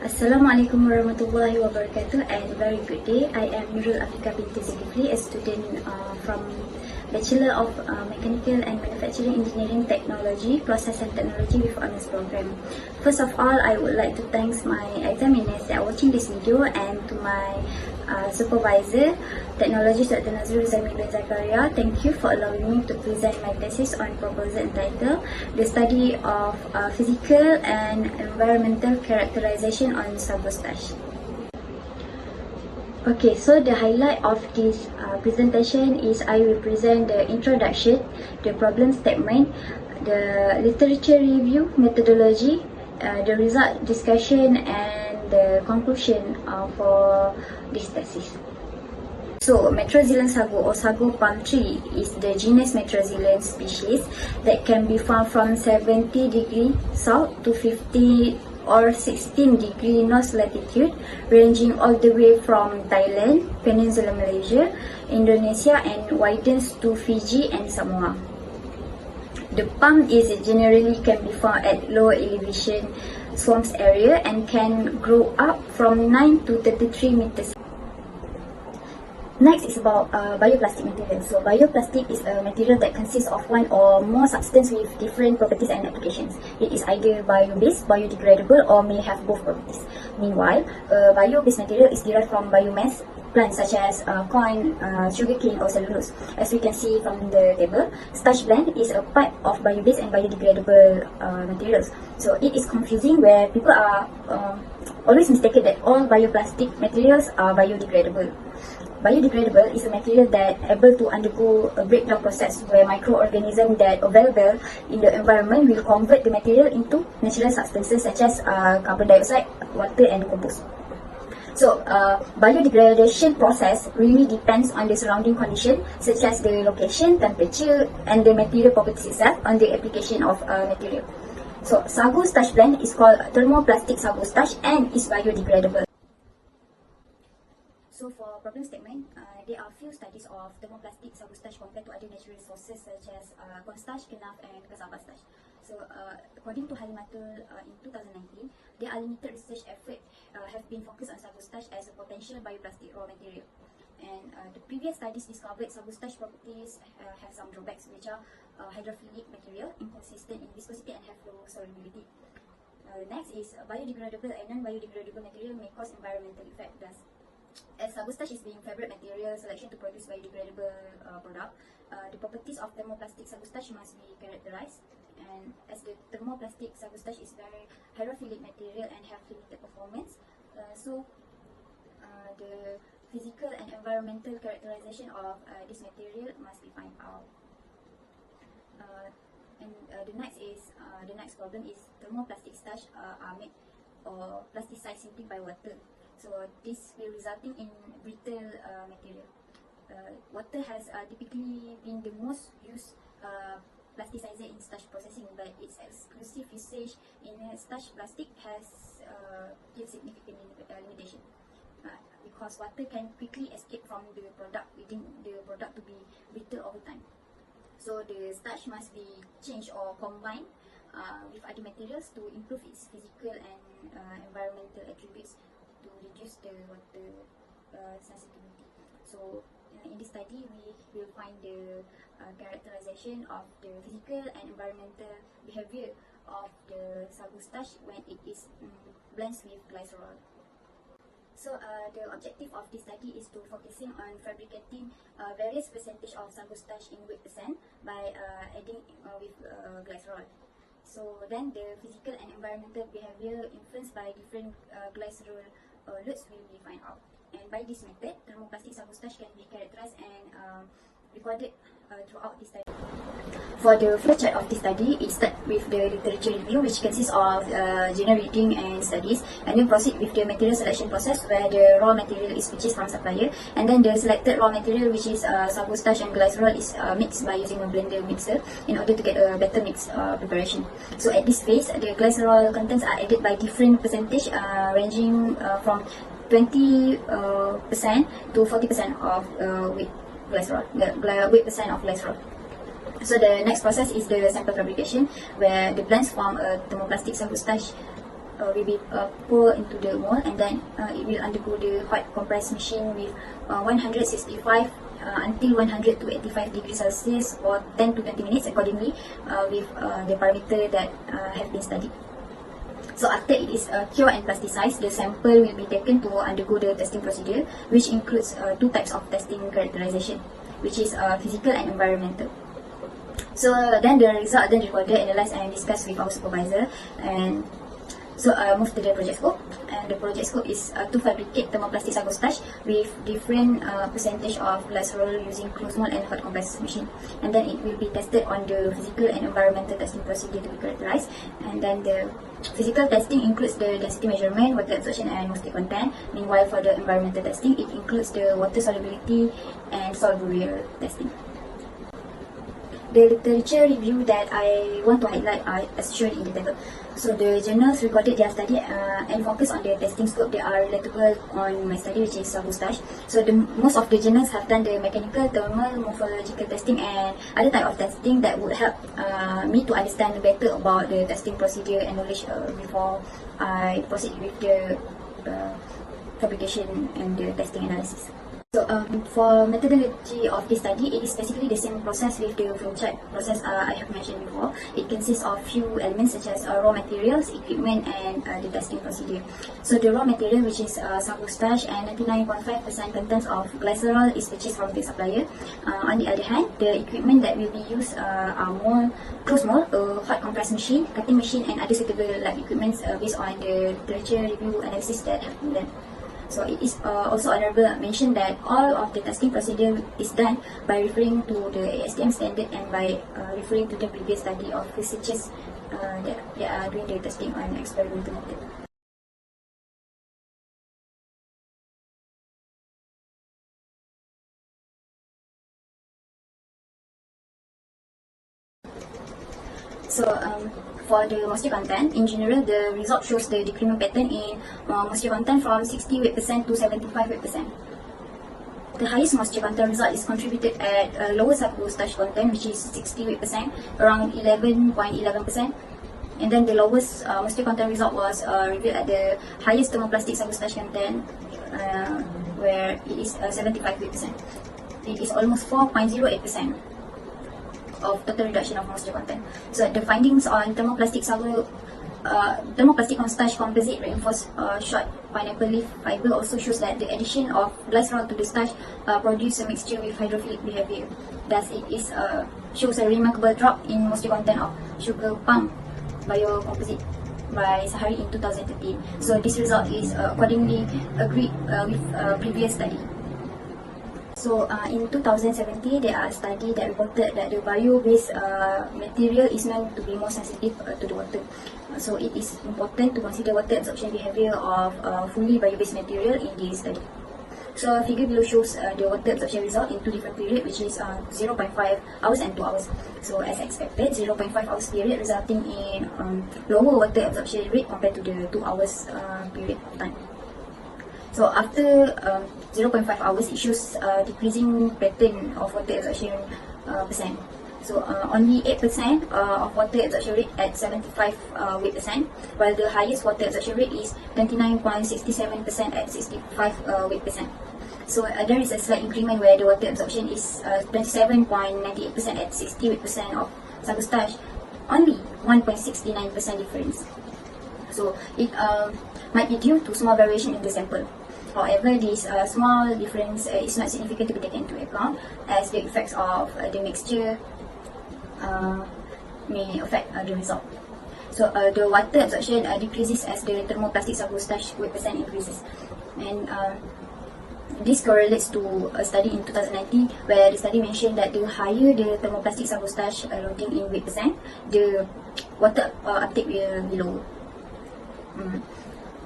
Assalamualaikum warahmatullahi wabarakatuh and very good day. I am Nurul Afika binti Zulkifli, a student from Bachelor of Mechanical and Manufacturing Engineering Technology, Process and Technology with Honours Program. First of all, I would like to thank my examiners that are watching this video and to my supervisor, Technologist Dr. Nazrul Zamilun Zakaria. Thank you for allowing me to present my thesis on proposal entitled The Study of Physical and Environmental Characterization on Sago Starch. Okay, so the highlight of this presentation is I will present the introduction, the problem statement, the literature review, methodology, the result discussion and the conclusion for this thesis. So, Metroxylon sago or sago palm tree is the genus Metroxylon species that can be found from 70 degrees south to 50 or 16 degrees north latitude, ranging all the way from Thailand, Peninsula Malaysia, Indonesia and widens to Fiji and Samoa. The palm is generally can be found at low elevation swamps area and can grow up from 9 to 33 meters. Next is about bioplastic material. So bioplastic is a material that consists of one or more substances with different properties and applications. It is either bio-based, biodegradable or may have both properties. Meanwhile, bio-based material is derived from biomass plants such as corn, sugarcane or cellulose. As we can see from the table, starch blend is a part of bio-based and biodegradable materials. So it is confusing where people are always mistaken that all bioplastic materials are biodegradable. Biodegradable is a material that able to undergo a breakdown process where microorganisms that available in the environment will convert the material into natural substances such as carbon dioxide, water and compost. So, biodegradation process really depends on the surrounding condition such as the location, temperature and the material properties itself on the application of material. So, sago starch blend is called thermoplastic sago starch and is biodegradable. So for problem statement, there are few studies of thermoplastic sago starch compared to other natural sources such as corn starch, kenaf and cassava starch. So according to Halimatul in 2019, there are limited research efforts have been focused on sago starch as a potential bioplastic raw material. And the previous studies discovered sago starch properties have some drawbacks, which are hydrophilic material, inconsistent in viscosity and have low solubility. Next is biodegradable and non-biodegradable material may cause environmental effect. Thus, as sago starch is being favorite material selection to produce biodegradable product, the properties of thermoplastic sago starch must be characterized. And as the thermoplastic sago starch is very hydrophilic material and have limited performance, so the physical and environmental characterization of this material must be found out. The next problem is thermoplastic starch are made or plasticized simply by water. So this will resulting in brittle material. Water has typically been the most used plasticizer in starch processing, but its exclusive usage in starch plastic has given significant limitation because water can quickly escape from the product, leading the product to be brittle over time. So the starch must be changed or combined with other materials to improve its physical and environmental attributes to reduce the water sensitivity. So in this study, we will find the characterization of the physical and environmental behavior of the sago starch when it is blends with glycerol. So the objective of this study is to focusing on fabricating various percentage of sago starch in weight percent by adding with glycerol. So then the physical and environmental behavior influenced by different glycerol loads will be found out. And by this method, thermoplastic sago starch can be characterized and recorded throughout this study. For the flowchart of this study, it starts with the literature review, which consists of journal reading and studies, and then proceed with the material selection process where the raw material is purchased from supplier, and then the selected raw material, which is sago starch and glycerol, is mixed by using a blender mixer in order to get a better mix preparation. So at this phase, the glycerol contents are added by different percentage ranging from 20% to 40% of weight percent of glycerol. So the next process is the sample fabrication, where the blends form a thermoplastic sago starch will be poured into the mold, and then it will undergo the hot compress machine with 165 until 100 to 85 degrees Celsius for 10 to 20 minutes accordingly, with the parameter that have been studied. So after it is cured and plasticized, the sample will be taken to undergo the testing procedure, which includes two types of testing characterization, which is physical and environmental. So then the result then recorded, analyzed and discussed with our supervisor, and so move to the project scope. And the project scope is to fabricate thermoplastic Sago starch with different percentage of glycerol using closed mold and hot compress machine. And then it will be tested on the physical and environmental testing procedure to be characterized. And then the physical testing includes the density measurement, water absorption and moisture content. Meanwhile, for the environmental testing, it includes the water solubility and soil barrier testing. The literature review that I want to highlight are as shown in the table. So the journals recorded their study and focus on the testing scope that are relatable on my study, which is Sago starch. So most of the journals have done the mechanical, thermal, morphological testing and other type of testing that would help me to understand better about the testing procedure and knowledge before I proceed with the fabrication and the testing analysis. So for methodology of this study, it is basically the same process with the flowchart process I have mentioned before. It consists of few elements such as raw materials, equipment and the testing procedure. So the raw material, which is Sago starch and 99.5% contents of glycerol, is purchased from the supplier. On the other hand, the equipment that will be used are more closed mold, hot compress machine, cutting machine and other suitable lab equipments based on the literature review analysis that have been done. So it is also honorable mention that all of the testing procedure is done by referring to the ASTM standard and by referring to the previous study of researchers that are doing the testing on experimental method. So for the moisture content, in general, the result shows the decrement pattern in moisture content from 60 weight percent to 75 weight percent. The highest moisture content result is contributed at lower Sago starch content, which is 60 weight percent, around 11.11%. And then the lowest moisture content result was revealed at the highest thermoplastic Sago starch content, where it is 75 weight percent. It is almost 4.08% of total reduction of moisture content. So the findings on thermoplastic Sago, thermoplastic on starch composite reinforced short pineapple leaf fiber also shows that the addition of glycerol to the starch produces a mixture with hydrophilic behavior. Thus, it is shows a remarkable drop in moisture content of sugar palm biocomposite by Sahari in 2013. So this result is accordingly agreed with previous study. So in 2017, there are studies that reported that the bio-based material is known to be more sensitive to the water. So it is important to consider water absorption behavior of fully bio-based material in this study. So figure below shows the water absorption result in two different periods, which is 0.5 hours and 2 hours. So as expected, 0.5 hours period resulting in lower water absorption rate compared to the 2 hours period of time. So after 0.5 hours, it shows decreasing pattern of water absorption percent. So only 8% of water absorption rate at 75 weight percent, while the highest water absorption rate is 29.67% at 65 weight percent. So there is a slight increment where the water absorption is 27.98% at 60 weight percent of Sago starch, only 1.69% difference. So it might be due to small variation in the sample. However, this small difference is not significant to be taken into account, as the effects of the mixture may affect the result. So the water absorption decreases as the thermoplastic Sago starch weight percent increases, and this correlates to a study in 2019 where the study mentioned that the higher the thermoplastic Sago starch loading in weight percent, the water uptake will be lower.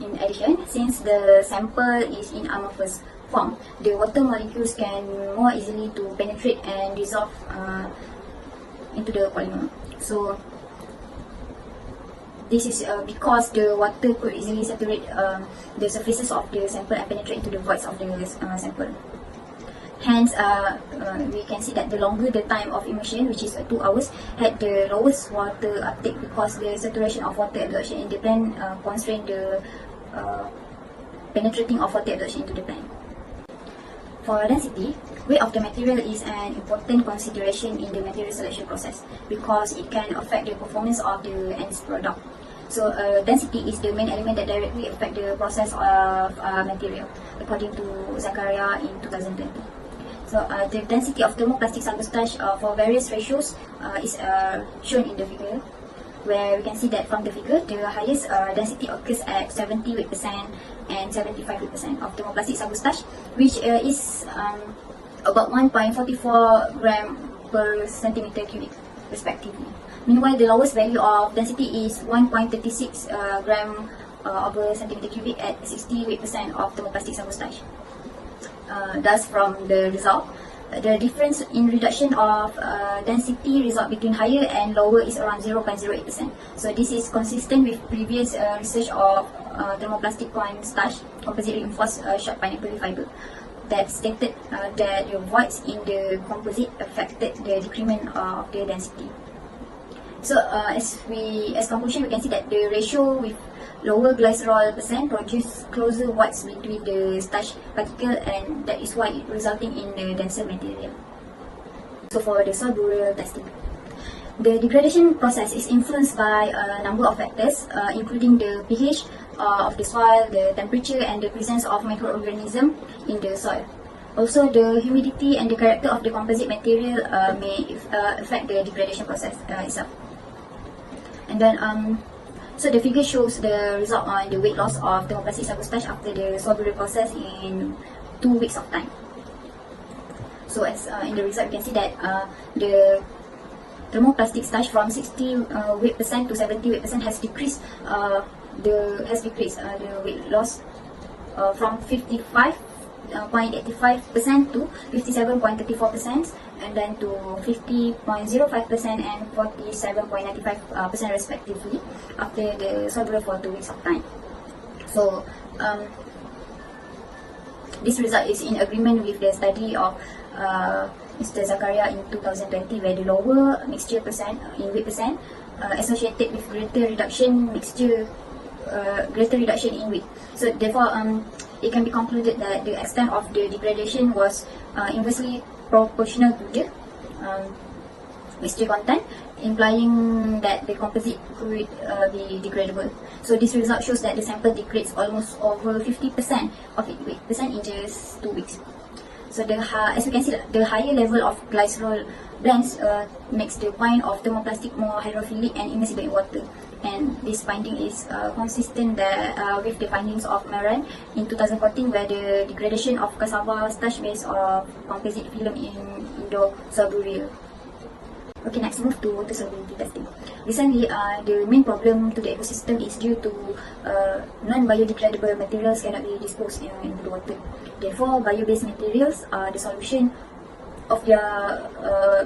In addition, since the sample is in amorphous form, the water molecules can more easily to penetrate and dissolve into the polymer. So this is because the water could easily saturate the surfaces of the sample and penetrate into the voids of the sample. Hence, we can see that the longer the time of immersion, which is 2 hours, had the lowest water uptake because the saturation of water absorption in the plant constrained the penetrating of water absorption into the plant. For density, weight of the material is an important consideration in the material selection process because it can affect the performance of the end product. So density is the main element that directly affect the process of material, according to Zakaria in 2020. So the density of thermoplastic Sago starch for various ratios is shown in the figure, where we can see that from the figure, the highest density occurs at 70% and 75% of thermoplastic Sago starch, which is about 1.44 gram per centimeter cubic, respectively. Meanwhile, the lowest value of density is 1.36 gram per centimeter cubic at 68% of thermoplastic Sago starch. Thus, from the result, the difference in reduction of density result between higher and lower is around 0.08%. So this is consistent with previous research of thermoplastic corn starch, composite reinforced short pineapple fiber, that stated that the voids in the composite affected the decrement of the density. So as conclusion, we can see that the ratio with lower glycerol percent produce closer voids between the starch particle, and that is why it resulting in a denser material. So for the soil burial testing, the degradation process is influenced by a number of factors, including the pH of the soil, the temperature, and the presence of microorganisms in the soil. Also, the humidity and the character of the composite material may affect the degradation process itself. And then, so the figure shows the result on the weight loss of thermoplastic Sago starch after the soil burial process in 2 weeks of time. So as in the result, you can see that the thermoplastic starch from 60 weight percent to 70 weight percent has decreased. The weight loss from 55.85% to 57.34%, and then to 50.05% and 47.95% respectively after the soil burial for 2 weeks of time. So this result is in agreement with the study of Mr. Zakaria in 2020, where the lower mixture percent in weight percent associated with greater reduction in weight. So therefore, it can be concluded that the extent of the degradation was inversely proportional to the mixture content, implying that the composite could be degradable. So this result shows that the sample degrades almost over 50% of its weight percent in just 2 weeks. So as you can see, the higher level of glycerol blends makes the bind of thermoplastic more hydrophilic and immiscible in water. And this finding is consistent with the findings of Maran in 2014, where the degradation of cassava starch based on composite film in Indo-soil burial. Okay, next move to water solubility testing. Recently, the main problem to the ecosystem is due to non-biodegradable materials cannot be disposed into the water. Therefore, bio-based materials are the solution of their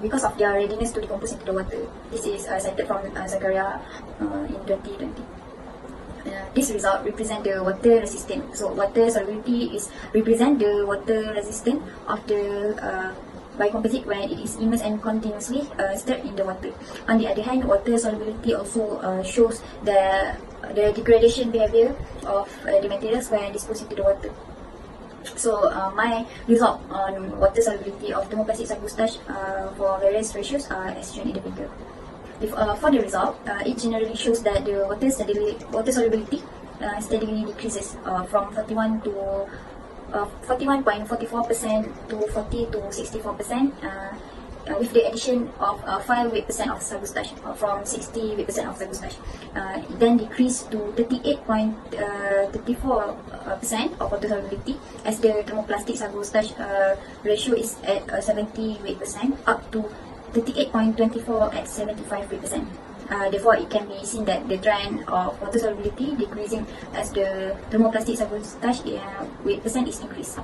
because of their readiness to decompose into the water. This is cited from Zakaria in 2020. This result represent the water resistant. So water solubility is represent the water resistant of the biocomposite when it is immersed and continuously stirred in the water. On the other hand, water solubility also shows the degradation behavior of the materials when disposed into the water. So my result on water solubility of thermoplastic Sago starch for various ratios are as shown in the figure. For the result, it generally shows that the water solubility steadily decreases from 41.44% to 40 to 64%, with the addition of 5 weight percent of Sago starch from 60 weight percent of Sago starch. It then decreased to 38.34% of water solubility, as the thermoplastic Sago starch ratio is at 70 weight percent, up to 38.24 at 75 weight percent. Therefore, it can be seen that the trend of water solubility decreasing as the thermoplastic Sago starch weight percent is increased.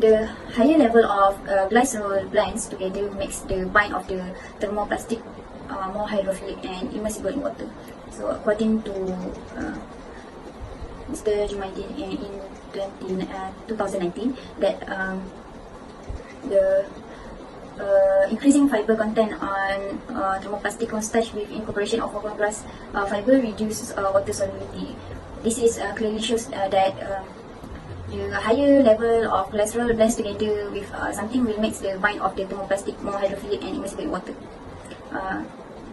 The higher level of glycerol blends together makes the bind of the thermoplastic more hydrophilic and immersible in water. So according to Mr. Jumaidi in 2019, that the increasing fiber content on thermoplastic corn starch with incorporation of fiberglass fiber reduces water solubility. This is clearly shows that the higher level of glycerol blends together with something will make the bind of the thermoplastic more hydrophilic and immersible in water.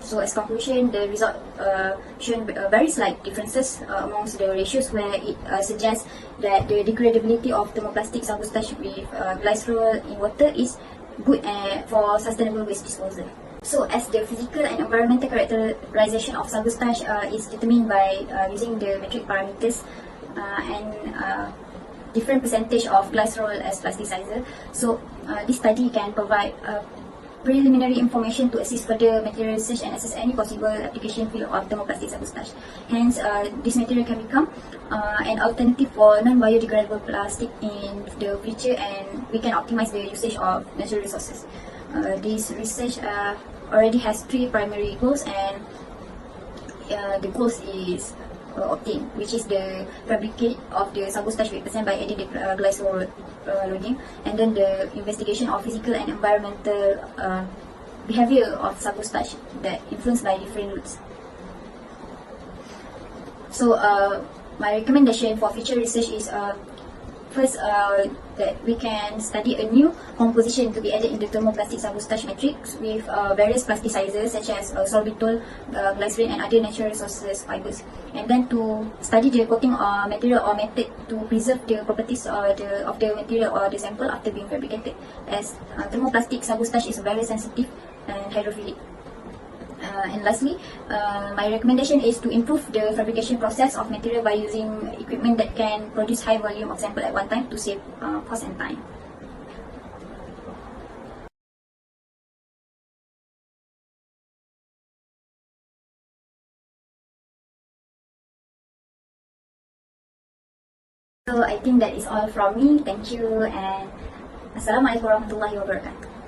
So as conclusion, the result shown very slight differences amongst the ratios, where it suggests that the degradability of thermoplastic sago starch with glycerol in water is good for sustainable waste disposal. So as the physical and environmental characterization of sago starch is determined by using the metric parameters and different percentage of glycerol as plasticizer, so this study can provide preliminary information to assist further material research and assess any possible application field of thermoplastic sago starch. Hence, this material can become an alternative for non-biodegradable plastic in the future, and we can optimize the usage of natural resources. This research already has 3 primary goals, and the goals is obtained, which is the fabricate of the sago starch with % by adding the glycerol loading, and then the investigation of physical and environmental behavior of sago starch that influenced by different roots. So my recommendation for future research is first that we can study a new composition to be added in the thermoplastic sago starch matrix with various plasticizers such as sorbitol, glycerin and other natural resources fibers, and then to study the coating material or method to preserve the properties of the material or the sample after being fabricated, as thermoplastic sago starch is very sensitive and hydrophilic. And lastly, my recommendation is to improve the fabrication process of material by using equipment that can produce high volume of sample at one time to save cost and time. So I think that is all from me. Thank you, and Assalamualaikum warahmatullahi wabarakatuh.